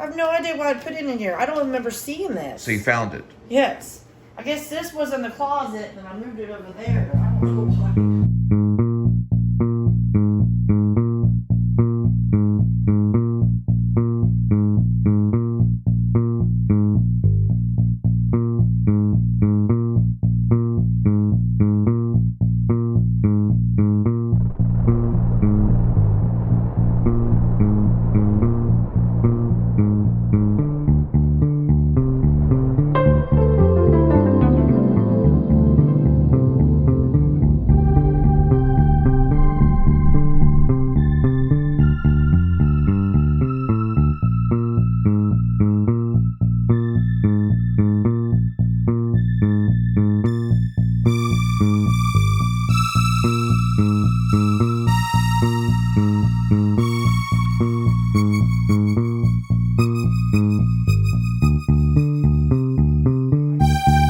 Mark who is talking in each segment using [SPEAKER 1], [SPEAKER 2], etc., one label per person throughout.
[SPEAKER 1] I have no idea why I put it in here. I don't remember seeing this.
[SPEAKER 2] So you found it?
[SPEAKER 1] Yes. I guess this was in the closet, and I moved it over there. I don't know why.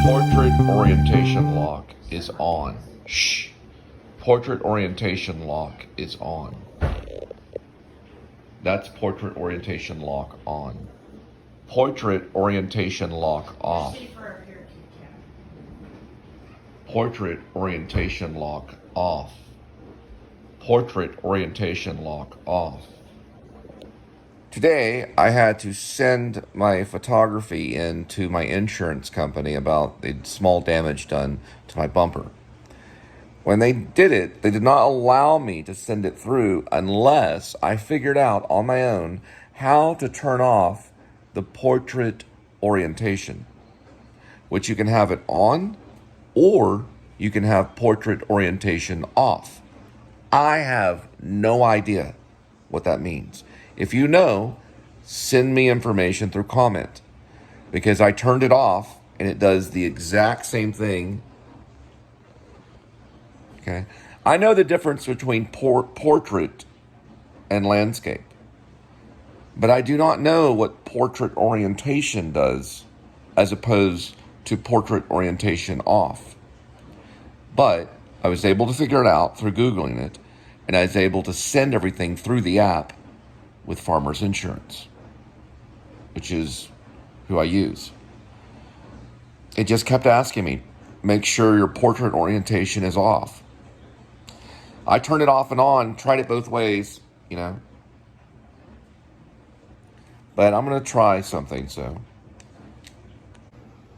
[SPEAKER 2] Portrait orientation lock is on. Shh. Portrait orientation lock is on. That's portrait orientation lock on. Portrait orientation lock off. Portrait orientation lock off. Portrait orientation lock off. Today, I had to send my photography in to my insurance company about the small damage done to my bumper. When they did it, they did not allow me to send it through unless I figured out on my own how to turn off the portrait orientation, which you can have it on or you can have portrait orientation off. I have no idea what that means. If you know, send me information through comment, because I turned it off and it does the exact same thing. Okay, I know the difference between portrait and landscape, but I do not know what portrait orientation does as opposed to portrait orientation off. But I was able to figure it out through Googling it, and I was able to send everything through the app with Farmers Insurance, which is who I use. It just kept asking me, make sure your portrait orientation is off. I turned it off and on, tried it both ways, you know. But I'm going to try something, so.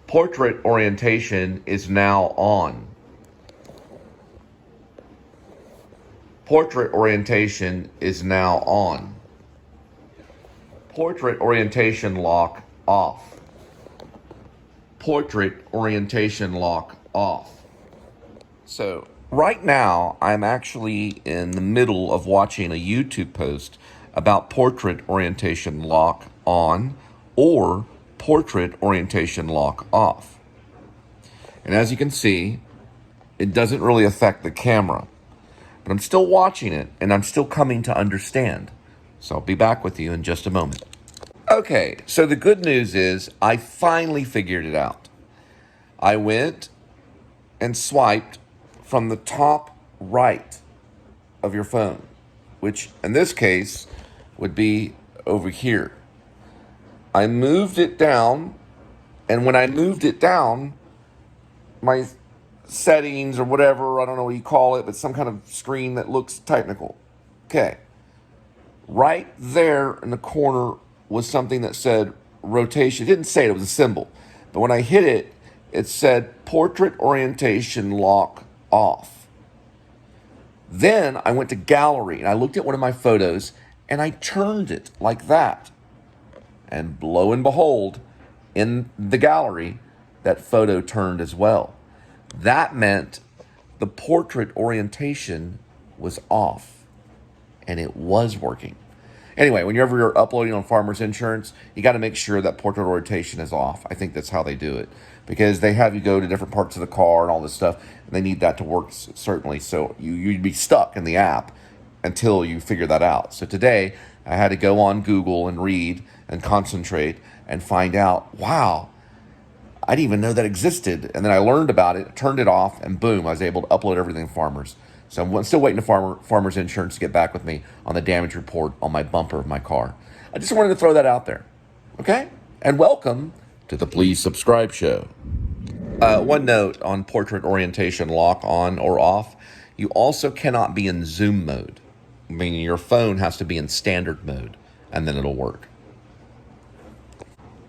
[SPEAKER 2] Portrait orientation is now on. Portrait orientation is now on. Portrait orientation lock off. Portrait orientation lock off. So right now, I'm actually in the middle of watching a YouTube post about portrait orientation lock on or portrait orientation lock off. And as you can see, it doesn't really affect the camera, but I'm still watching it and I'm still coming to understand. So I'll be back with you in just a moment. Okay, so the good news is I finally figured it out. I went and swiped from the top right of your phone, which in this case would be over here. I moved it down, and when I moved it down, my settings or whatever, I don't know what you call it, but some kind of screen that looks technical. Okay. Right there in the corner was something that said rotation. It didn't say it, it was a symbol. But when I hit it, it said portrait orientation lock off. Then I went to gallery and I looked at one of my photos and I turned it like that. And lo and behold, in the gallery, that photo turned as well. That meant the portrait orientation was off and it was working. Anyway, whenever you're uploading on Farmers Insurance, you got to make sure that portrait orientation is off. I think that's how they do it, because they have you go to different parts of the car and all this stuff, and they need that to work certainly. So you'd be stuck in the app until you figure that out. So today, I had to go on Google and read and concentrate and find out, wow, I didn't even know that existed. And then I learned about it, turned it off, and boom, I was able to upload everything to Farmers. So I'm still waiting to Farmers Insurance to get back with me on the damage report on my bumper of my car. I just wanted to throw that out there. Okay? And welcome to the Please Subscribe Show. One note on portrait orientation lock on or off. You also cannot be in zoom mode, meaning your phone has to be in standard mode, and then it'll work.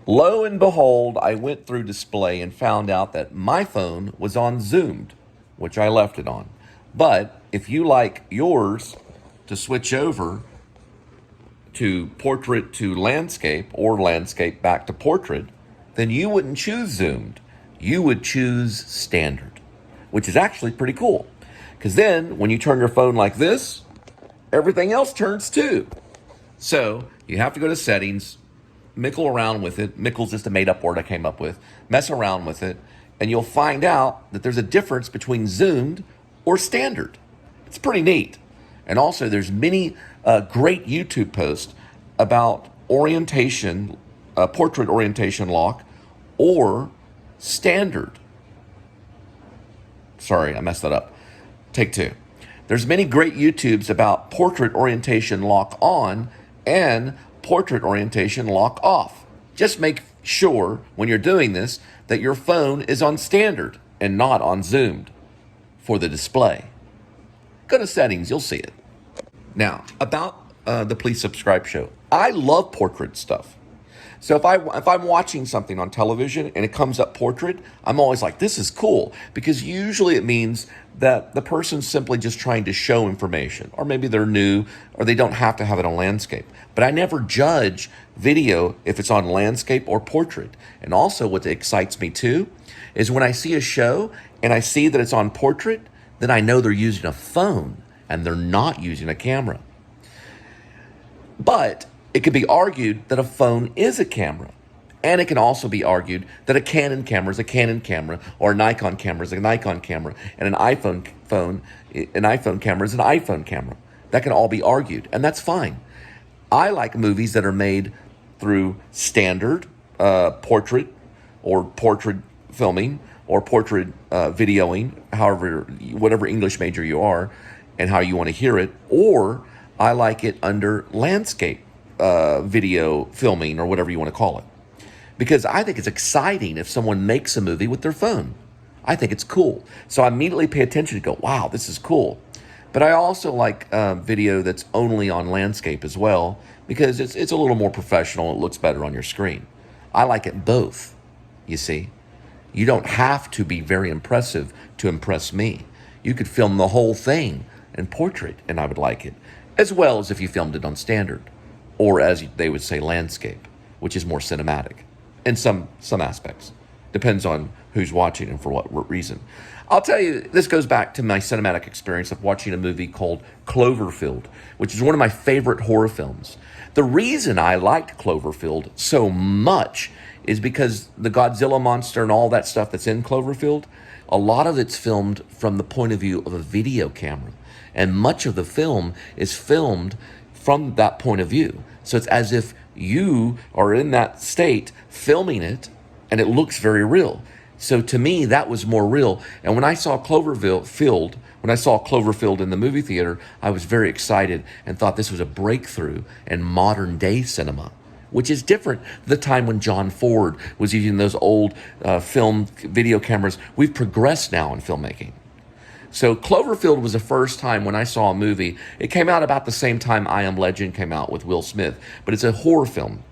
[SPEAKER 2] Lo and behold, I went through display and found out that my phone was on zoomed, which I left it on. But if you like yours to switch over to portrait to landscape or landscape back to portrait, then you wouldn't choose zoomed. You would choose standard, which is actually pretty cool. Because then when you turn your phone like this, everything else turns too. So you have to go to settings, mickle around with it. Mickle's just a made-up word I came up with. Mess around with it, and you'll find out that there's a difference between zoomed or standard. It's pretty neat. And also, there's many great YouTube posts about orientation, portrait orientation lock, or standard. Sorry, I messed that up. Take two. There's many great YouTubes about portrait orientation lock on and portrait orientation lock off. Just make sure when you're doing this that your phone is on standard and not on zoomed for the display. Go to settings, you'll see it. Now, about the Please Subscribe Show. I love portrait stuff. So if I'm watching something on television and it comes up portrait, I'm always like, this is cool, because usually it means that the person's simply just trying to show information, or maybe they're new, or they don't have to have it on landscape. But I never judge video if it's on landscape or portrait. And also what excites me too is when I see a show and I see that it's on portrait, then I know they're using a phone and they're not using a camera. But it could be argued that a phone is a camera. And it can also be argued that a Canon camera is a Canon camera, or a Nikon camera is a Nikon camera, and an iPhone camera is an iPhone camera. That can all be argued, and that's fine. I like movies that are made through standard portrait, or portrait filming, or portrait videoing, however, whatever English major you are, and how you want to hear it, or I like it under landscape video filming, or whatever you want to call it. Because I think it's exciting if someone makes a movie with their phone. I think it's cool. So I immediately pay attention and go, wow, this is cool. But I also like video that's only on landscape as well, because it's a little more professional. It looks better on your screen. I like it both, you see. You don't have to be very impressive to impress me. You could film the whole thing in portrait, and I would like it, as well as if you filmed it on standard, or as they would say, landscape, which is more cinematic. In some aspects. Depends on who's watching and for what reason. I'll tell you, this goes back to my cinematic experience of watching a movie called Cloverfield, which is one of my favorite horror films. The reason I liked Cloverfield so much is because the Godzilla monster and all that stuff that's in Cloverfield, a lot of it's filmed from the point of view of a video camera. And much of the film is filmed from that point of view. So it's as if you are in that state filming it, and it looks very real. So to me, that was more real. And when I saw Cloverfield in the movie theater, I was very excited and thought this was a breakthrough in modern day cinema, which is different the time when John Ford was using those old film video cameras. We've progressed now in filmmaking. So Cloverfield was the first time when I saw a movie. It came out about the same time I Am Legend came out with Will Smith, but it's a horror film.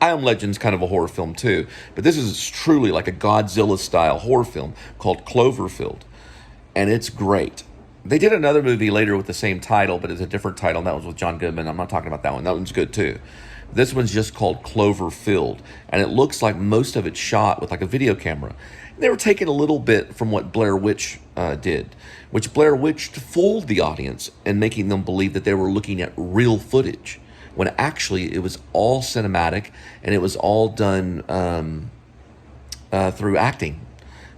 [SPEAKER 2] I Am Legend's kind of a horror film too, but this is truly like a Godzilla-style horror film called Cloverfield, and it's great. They did another movie later with the same title, but it's a different title, and that was with John Goodman. I'm not talking about that one. That one's good too. This one's just called Cloverfield, and it looks like most of it's shot with like a video camera. They were taking a little bit from what Blair Witch did, which Blair Witch fooled the audience and making them believe that they were looking at real footage, when actually it was all cinematic and it was all done through acting.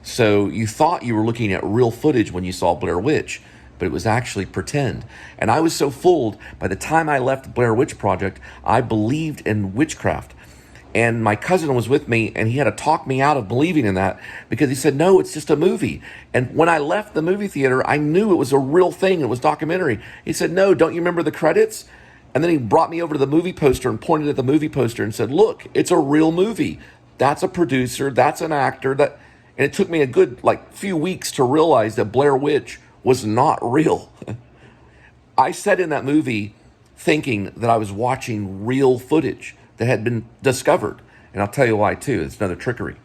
[SPEAKER 2] So you thought you were looking at real footage when you saw Blair Witch, but it was actually pretend. And I was so fooled, by the time I left the Blair Witch Project, I believed in witchcraft. And my cousin was with me, and he had to talk me out of believing in that, because he said, no, it's just a movie. And when I left the movie theater, I knew it was a real thing. It was documentary. He said, no, don't you remember the credits? And then he brought me over to the movie poster and pointed at the movie poster and said, look, it's a real movie. That's a producer. That's an actor. And it took me a good few weeks to realize that Blair Witch was not real. I sat in that movie thinking that I was watching real footage that had been discovered. And I'll tell you why, too. It's another trickery.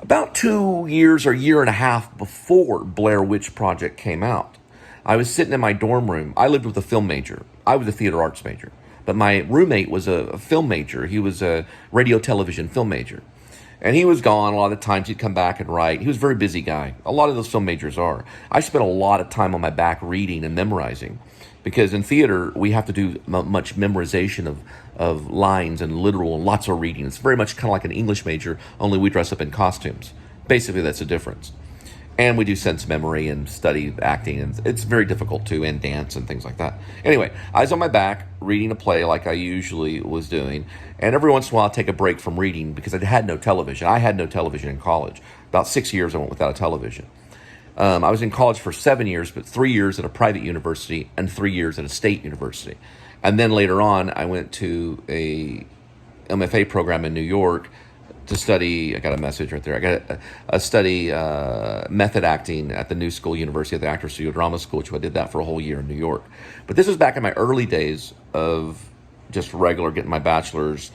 [SPEAKER 2] About 2 years or year and a half before Blair Witch Project came out, I was sitting in my dorm room. I lived with a film major. I was a theater arts major. But my roommate was a film major. He was a radio, television film major. And he was gone a lot of the times. He'd come back and write. He was a very busy guy. A lot of those film majors are. I spent a lot of time on my back reading and memorizing. Because in theater, we have to do much memorization of lines and literal and lots of reading. It's very much kind of like an English major, only we dress up in costumes. Basically, that's the difference. And we do sense memory and study acting, and it's very difficult too, and dance and things like that. Anyway, I was on my back reading a play like I usually was doing, and every once in a while I'd take a break from reading because I had no television. I had no television in college. About 6 years I went without a television. I was in college for 7 years, but 3 years at a private university and 3 years at a state university. And then later on, I went to a MFA program in New York to study. I got a message right there. I got a study method acting at the New School University at the Actors Studio Drama School, which I did that for a whole year in New York. But this was back in my early days of just regular getting my bachelor's.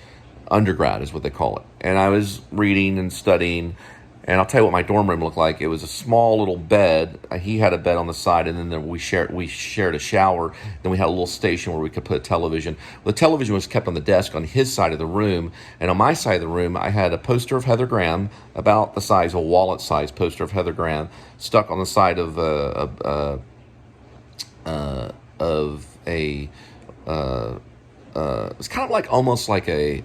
[SPEAKER 2] Undergrad is what they call it. And I was reading and studying. And I'll tell you what my dorm room looked like. It was a small little bed. He had a bed on the side, and then we shared a shower. Then we had a little station where we could put a television. The television was kept on the desk on his side of the room, and on my side of the room, I had a poster of Heather Graham, about the size, a wallet-sized poster of Heather Graham, stuck on the side of it's kind of like almost like a.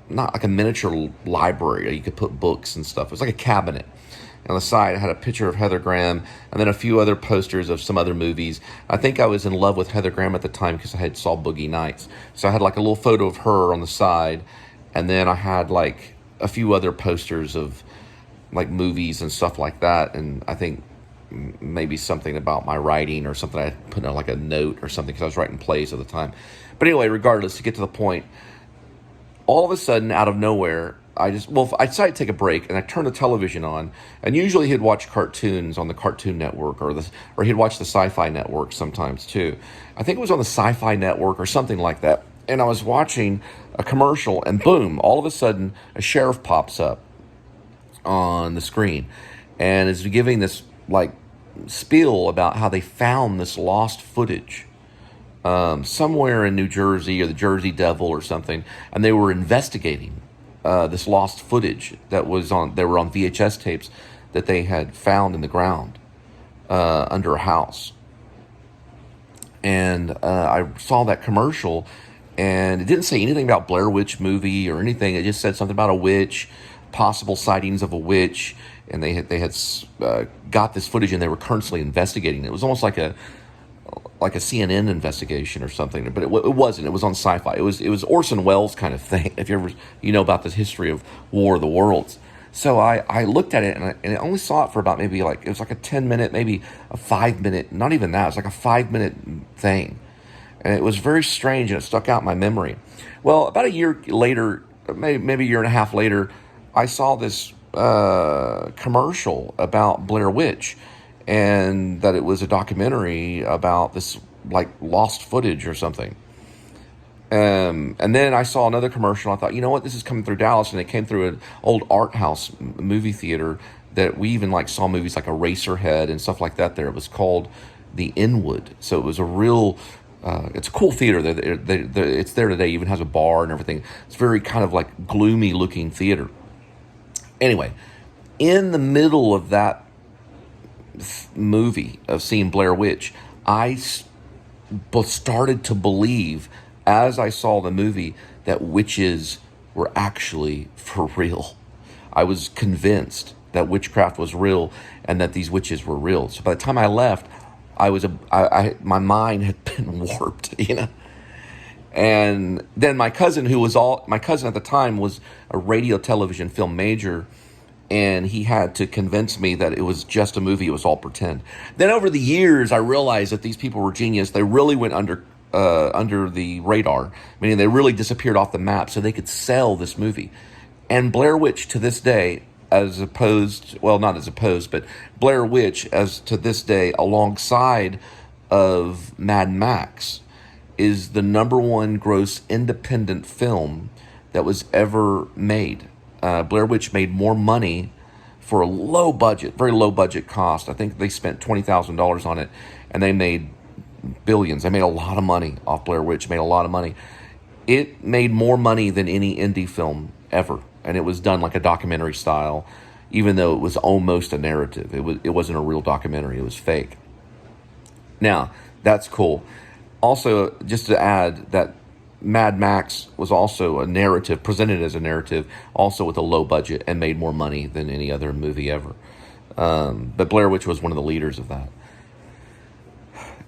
[SPEAKER 2] Not like a miniature library. You could put books and stuff. It was like a cabinet. And on the side, I had a picture of Heather Graham and then a few other posters of some other movies. I think I was in love with Heather Graham at the time because I had saw Boogie Nights. So I had like a little photo of her on the side. And then I had like a few other posters of like movies and stuff like that. And I think maybe something about my writing or something. I had put in like a note or something because I was writing plays at the time. But anyway, regardless, to get to the point, all of a sudden, out of nowhere, I decided to take a break, and I turned the television on. And usually he'd watch cartoons on the Cartoon Network, or he'd watch the Sci-Fi Network sometimes too. I think it was on the Sci-Fi Network or something like that. And I was watching a commercial, and boom, all of a sudden, a sheriff pops up on the screen and is giving this like spiel about how they found this lost footage. Somewhere in New Jersey or the Jersey Devil or something, and they were investigating this lost footage that they were on VHS tapes that they had found in the ground under a house. And I saw that commercial, and it didn't say anything about Blair Witch movie or anything. It just said something about a witch, possible sightings of a witch, and they had got this footage and they were constantly investigating. It was almost like a CNN investigation or something, but it wasn't. It was on Sci-Fi. It was Orson Welles kind of thing. If you know about the history of War of the Worlds. So I looked at it and I only saw it for about maybe it was like a 10-minute, maybe a 5-minute, not even that. It was like a 5-minute thing, and it was very strange and it stuck out in my memory. Well, about a year later, maybe a year and a half later, I saw this commercial about Blair Witch. And that it was a documentary about this like lost footage or something. And then I saw another commercial. I thought, you know what, this is coming through Dallas, and it came through an old art house movie theater that we even like saw movies like Eraserhead and stuff like that there. It was called the Inwood. So it was a real, it's a cool theater. It's there today. It even has a bar and everything. It's very kind of like gloomy looking theater. Anyway, in the middle of that movie of seeing Blair Witch, I started to believe as I saw the movie that witches were actually for real. I was convinced that witchcraft was real and that these witches were real. So by the time I left, my mind had been warped, you know. And then my cousin at the time was a radio, television, film major. And he had to convince me that it was just a movie. It was all pretend. Then over the years, I realized that these people were genius. They really went under the radar, meaning they really disappeared off the map so they could sell this movie. And Blair Witch to this day, not as opposed, but Blair Witch as to this day, alongside of Mad Max, is the #1 gross independent film that was ever made. Blair Witch made more money for a low budget, very low budget cost. I think they spent $20,000 on it, and they made billions. They made a lot of money off Blair Witch, made a lot of money. It made more money than any indie film ever, and it was done like a documentary style, even though it was almost a narrative. It wasn't a real documentary, it was fake. Now, that's cool. Also, just to add that Mad Max was also a narrative, presented as a narrative, also with a low budget, and made more money than any other movie ever. But Blair Witch was one of the leaders of that.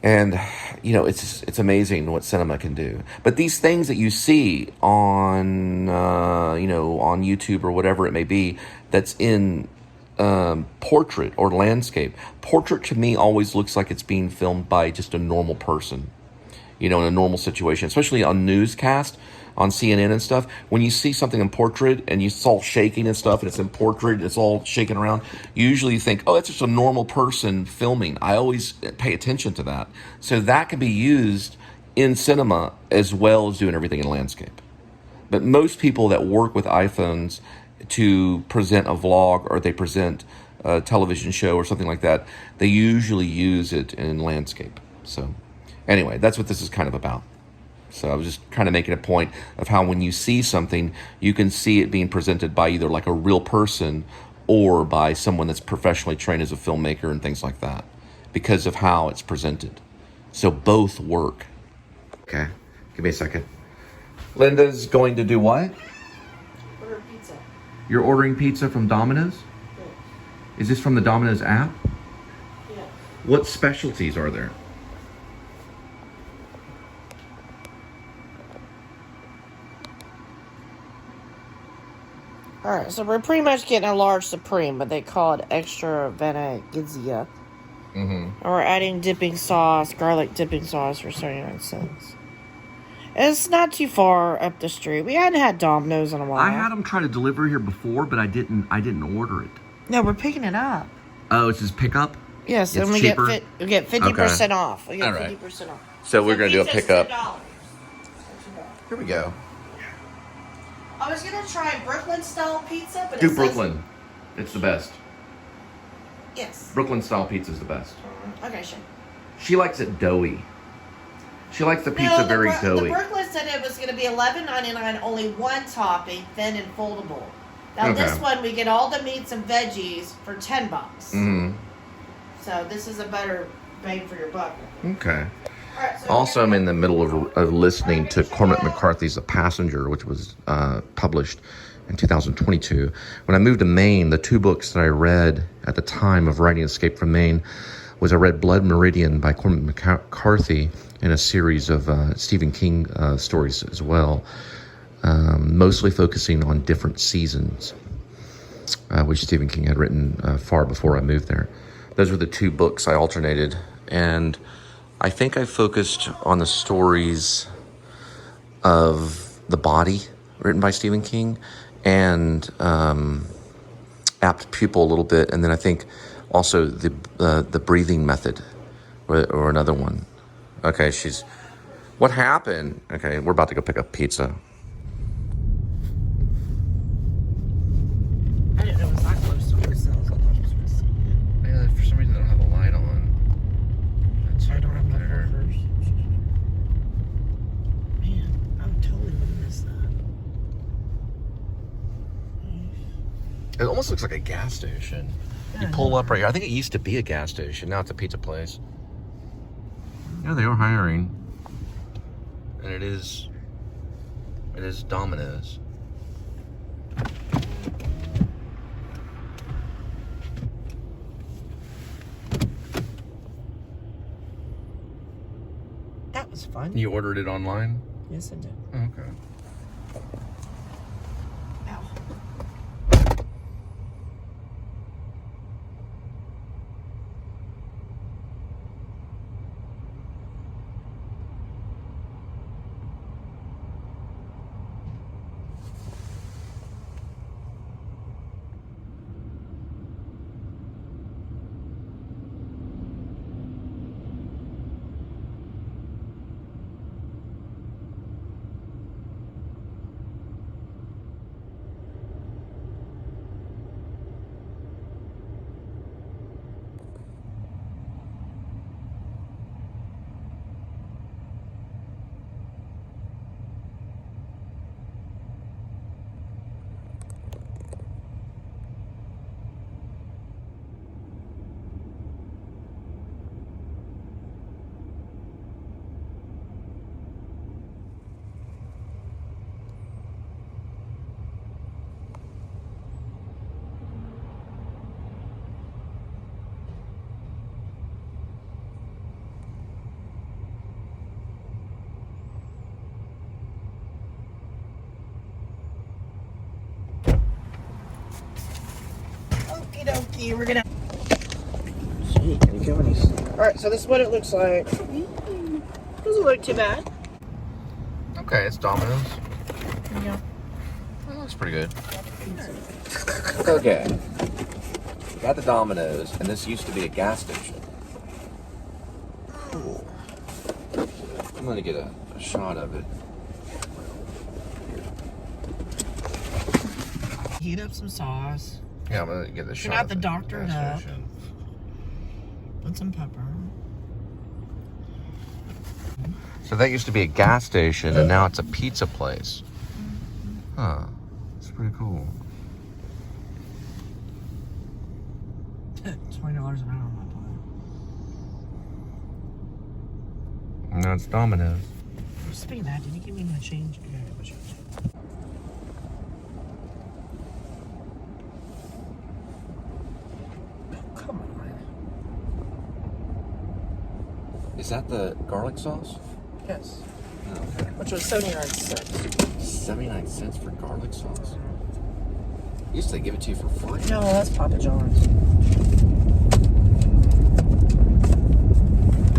[SPEAKER 2] And, it's amazing what cinema can do. But these things that you see on, on YouTube or whatever it may be, that's in portrait or landscape. Portrait to me always looks like it's being filmed by just a normal person, in a normal situation, especially on newscast, on CNN and stuff. When you see something in portrait and it's all shaking and stuff, and it's in portrait, it's all shaking around, you usually think, oh, that's just a normal person filming. I always pay attention to that. So that can be used in cinema as well as doing everything in landscape. But most people that work with iPhones to present a vlog, or they present a television show or something like that, they usually use it in landscape. So anyway, that's what this is kind of about. So I was just kind of making a point of how when you see something, you can see it being presented by either like a real person or by someone that's professionally trained as a filmmaker and things like that, because of how it's presented. So both work. Okay, give me a second. Linda's going to do what?
[SPEAKER 1] Order pizza.
[SPEAKER 2] You're ordering pizza from Domino's?
[SPEAKER 1] Yeah.
[SPEAKER 2] Is this from the Domino's app?
[SPEAKER 1] Yeah.
[SPEAKER 2] What specialties are there?
[SPEAKER 1] Alright, so we're pretty much getting a large supreme, but they call it extravaganza.
[SPEAKER 2] Mm-hmm.
[SPEAKER 1] And we're adding dipping sauce, garlic dipping sauce for 79 cents. It's not too far up the street. We hadn't had Domino's in a while.
[SPEAKER 2] I had them try to deliver here before, but I didn't order it.
[SPEAKER 1] No, we're picking it up.
[SPEAKER 2] Oh, it's just pickup?
[SPEAKER 1] Yes,
[SPEAKER 2] It's
[SPEAKER 1] and we
[SPEAKER 2] cheaper?
[SPEAKER 1] get 50% off. We get
[SPEAKER 2] All right.
[SPEAKER 1] 50% off.
[SPEAKER 2] So we're going to do a
[SPEAKER 1] pizza's
[SPEAKER 2] pickup.
[SPEAKER 1] $10.
[SPEAKER 2] Here we go.
[SPEAKER 1] I was going to try Brooklyn style pizza, but
[SPEAKER 2] Do
[SPEAKER 1] it says...
[SPEAKER 2] Brooklyn. It's the best.
[SPEAKER 1] Yes.
[SPEAKER 2] Brooklyn style pizza is the best.
[SPEAKER 1] Okay, sure.
[SPEAKER 2] She likes it doughy. She likes the pizza very doughy.
[SPEAKER 1] The Brooklyn said it was going to be $11.99, only one topping, thin and foldable. Now this one, we get all the meats and veggies for $10.
[SPEAKER 2] Mm-hmm.
[SPEAKER 1] So this is a better bang for your buck.
[SPEAKER 2] Okay.
[SPEAKER 1] Right, so
[SPEAKER 2] Also, I'm in the middle of listening to Cormac McCarthy's The Passenger, which was published in 2022. When I moved to Maine, the two books that I read at the time of writing Escape from Maine was I read Blood Meridian by Cormac McCarthy and a series of Stephen King stories as well, mostly focusing on different seasons, which Stephen King had written far before I moved there. Those were the two books I alternated, and I think I focused on the stories of The Body, written by Stephen King, and Apt Pupil a little bit, and then I think also the Breathing Method, or another one. Okay, what happened? Okay, we're about to go pick up pizza.
[SPEAKER 1] I didn't know it was that close to the cells.
[SPEAKER 2] Yeah, for some reason I don't have a light on.
[SPEAKER 1] I don't have enough workers. Man, I'm totally gonna miss that.
[SPEAKER 2] It almost looks like a gas station. You pull up right here. I think it used to be a gas station. Now it's a pizza place. Yeah, they are hiring. And it is Domino's.
[SPEAKER 1] That was fun.
[SPEAKER 2] You ordered it online?
[SPEAKER 1] Yes, I did.
[SPEAKER 2] Okay.
[SPEAKER 1] Ow. dokie. We're gonna. Gee, can you go any? All right, so this is what it looks like. Doesn't look too bad.
[SPEAKER 2] Okay, it's Domino's.
[SPEAKER 1] Yeah.
[SPEAKER 2] That looks pretty good. Okay. Got the Domino's, and this used to be a gas station. Cool. I'm gonna get a shot of it.
[SPEAKER 1] Heat up some sauce.
[SPEAKER 2] Yeah, I'm gonna get the shot.
[SPEAKER 1] Not the doctored up. Put some pepper.
[SPEAKER 2] So that used to be a gas station, and now it's a pizza place. Huh. It's pretty cool.
[SPEAKER 1] $20 an hour on my plan.
[SPEAKER 2] And now it's Domino's.
[SPEAKER 1] Speaking of that, did you give me my change? Yeah, I got my change. Come on.
[SPEAKER 2] Is that the garlic sauce?
[SPEAKER 1] Yes.
[SPEAKER 2] Oh, okay.
[SPEAKER 1] Which was 79 cents.
[SPEAKER 2] 79 cents for garlic sauce? Used to give it to you for free.
[SPEAKER 1] No, that's Papa John's.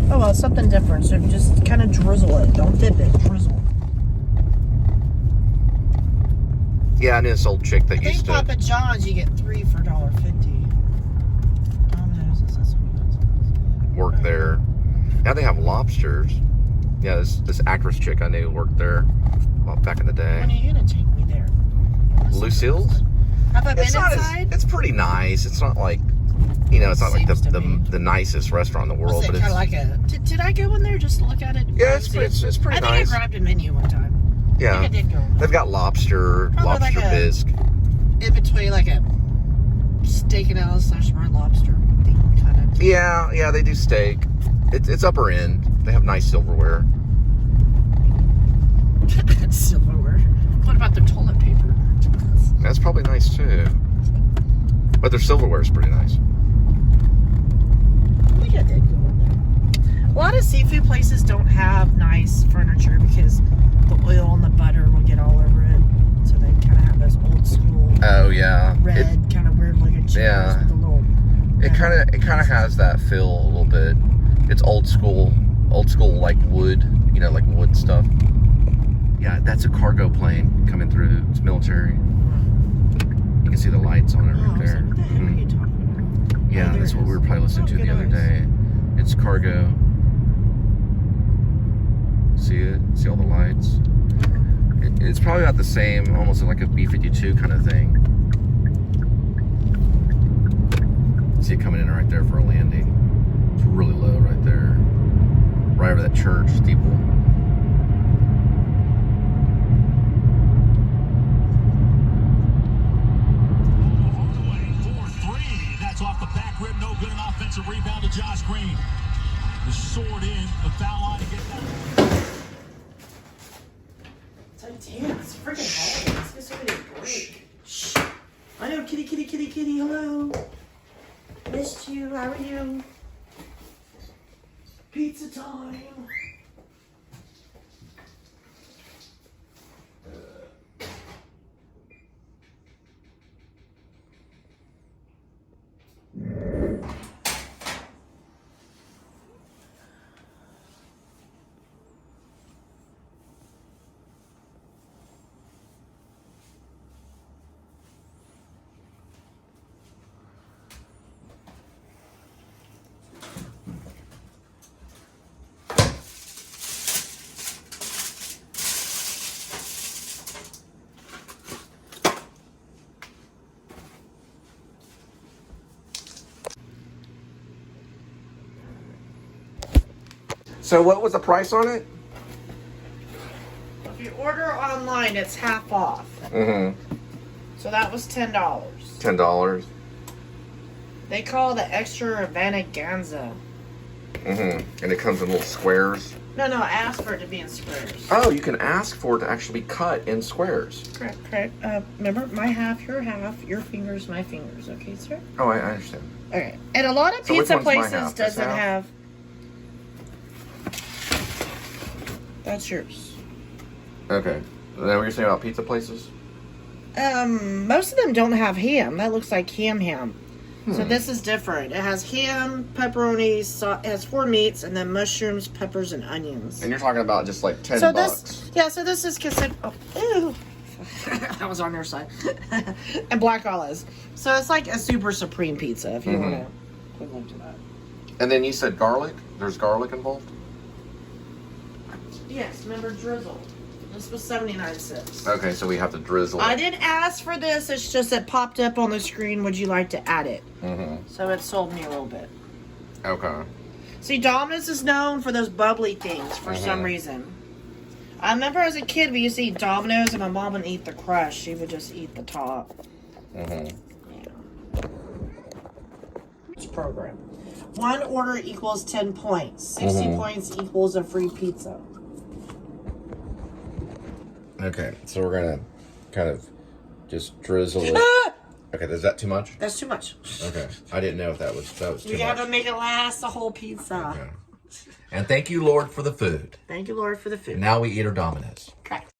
[SPEAKER 1] Oh, well, it's something different. So just kind of drizzle it. Don't dip it. Drizzle.
[SPEAKER 2] Yeah, I knew this old chick that
[SPEAKER 1] I think
[SPEAKER 2] used to
[SPEAKER 1] Papa John's, you get 3 for $1.50. Domino's, is that something?
[SPEAKER 2] work there. Now they have lobsters. Yeah, this actress chick I knew worked there back in the day.
[SPEAKER 1] When are you gonna take me there?
[SPEAKER 2] Lucille's?
[SPEAKER 1] Have I been inside?
[SPEAKER 2] It's pretty nice. It's not like, you know, it's not like the nicest restaurant in the world, but it's
[SPEAKER 1] kind of like a. Did I go in there just to look at it?
[SPEAKER 2] Yeah, it's pretty
[SPEAKER 1] I
[SPEAKER 2] nice.
[SPEAKER 1] think I grabbed a menu one time.
[SPEAKER 2] Yeah,
[SPEAKER 1] I think I did go.
[SPEAKER 2] They've got lobster
[SPEAKER 1] Probably like
[SPEAKER 2] bisque.
[SPEAKER 1] In between, like a steak and Alice / red lobster thing, kind of.
[SPEAKER 2] Yeah, they do steak. It's upper end. They have nice silverware.
[SPEAKER 1] Silverware. What about the toilet paper?
[SPEAKER 2] That's probably nice too. But their silverware is pretty nice.
[SPEAKER 1] I think I did go in there. A lot of seafood places don't have nice furniture because the oil and the butter will get all over it. So they kind of have those old school.
[SPEAKER 2] Oh yeah.
[SPEAKER 1] Red, kind of weird looking chairs
[SPEAKER 2] Yeah.
[SPEAKER 1] with the little.
[SPEAKER 2] It kind of has that feel a little bit. It's old school like wood, you know, like wood stuff. Yeah, that's a cargo plane coming through. It's military. You can see the lights on it right there.
[SPEAKER 1] What the heck are you talking about?
[SPEAKER 2] Yeah, that's what we were probably listening to the other day. It's cargo. See it? See all the lights? It's probably about the same, almost like a B-52 kind of thing. See it coming in right there for a landing. It's really low right there. Right over that church steeple.
[SPEAKER 3] Off the back rim, no good, an offensive rebound to Josh Green. The sword in, the foul line to get that.
[SPEAKER 1] Damn, it's freaking holiday. Let's get somebody a break. Shh. I know, kitty, hello. Missed you, how are you? Pizza time.
[SPEAKER 2] So what was the price on it?
[SPEAKER 1] If you order online, it's half off.
[SPEAKER 2] Mm-hmm.
[SPEAKER 1] So that was $10.
[SPEAKER 2] $10.
[SPEAKER 1] They call it the extravaganza.
[SPEAKER 2] Mm-hmm. And it comes in little squares.
[SPEAKER 1] No, I asked for it to be in squares.
[SPEAKER 2] Oh, you can ask for it to actually be cut in squares.
[SPEAKER 1] Correct. Remember, my half, your fingers, my fingers. Okay, sir?
[SPEAKER 2] Oh, I understand.
[SPEAKER 1] Okay. And a lot of
[SPEAKER 2] So which
[SPEAKER 1] pizza
[SPEAKER 2] one's my
[SPEAKER 1] places
[SPEAKER 2] half? This
[SPEAKER 1] doesn't
[SPEAKER 2] half?
[SPEAKER 1] have... That's yours.
[SPEAKER 2] Okay. Then what you're saying about pizza places?
[SPEAKER 1] Most of them don't have ham. That looks like ham. So this is different. It has ham, pepperoni, it has 4 meats, and then mushrooms, peppers, and onions.
[SPEAKER 2] And you're talking about just like 10
[SPEAKER 1] so
[SPEAKER 2] bucks.
[SPEAKER 1] So this is considered. Oh, ew. That was on your side. And black olives. So it's like a super supreme pizza, if you want to put link to that.
[SPEAKER 2] And then you said garlic? There's garlic involved?
[SPEAKER 1] Yes, remember drizzle. This was 79 cents.
[SPEAKER 2] Okay, so we have to drizzle
[SPEAKER 1] I
[SPEAKER 2] it.
[SPEAKER 1] didn't ask for this. It's just it popped up on the screen. Would you like to add it? So it sold me a little bit.
[SPEAKER 2] Okay.
[SPEAKER 1] See, Domino's is known for those bubbly things for some reason. I remember as a kid we used to eat Domino's and my mom wouldn't eat the crust. She would just eat the top. Yeah. Program. 1 order equals 10 points. 60 points equals a free pizza.
[SPEAKER 2] Okay, so we're gonna kind of just drizzle it. Okay, is that too much?
[SPEAKER 1] That's too much.
[SPEAKER 2] Okay, I didn't know if that was too much.
[SPEAKER 1] You gotta make it last the whole pizza.
[SPEAKER 2] Okay. And thank you, Lord, for the food.
[SPEAKER 1] Thank you, Lord, for the food.
[SPEAKER 2] Now we eat our Domino's.
[SPEAKER 1] Correct.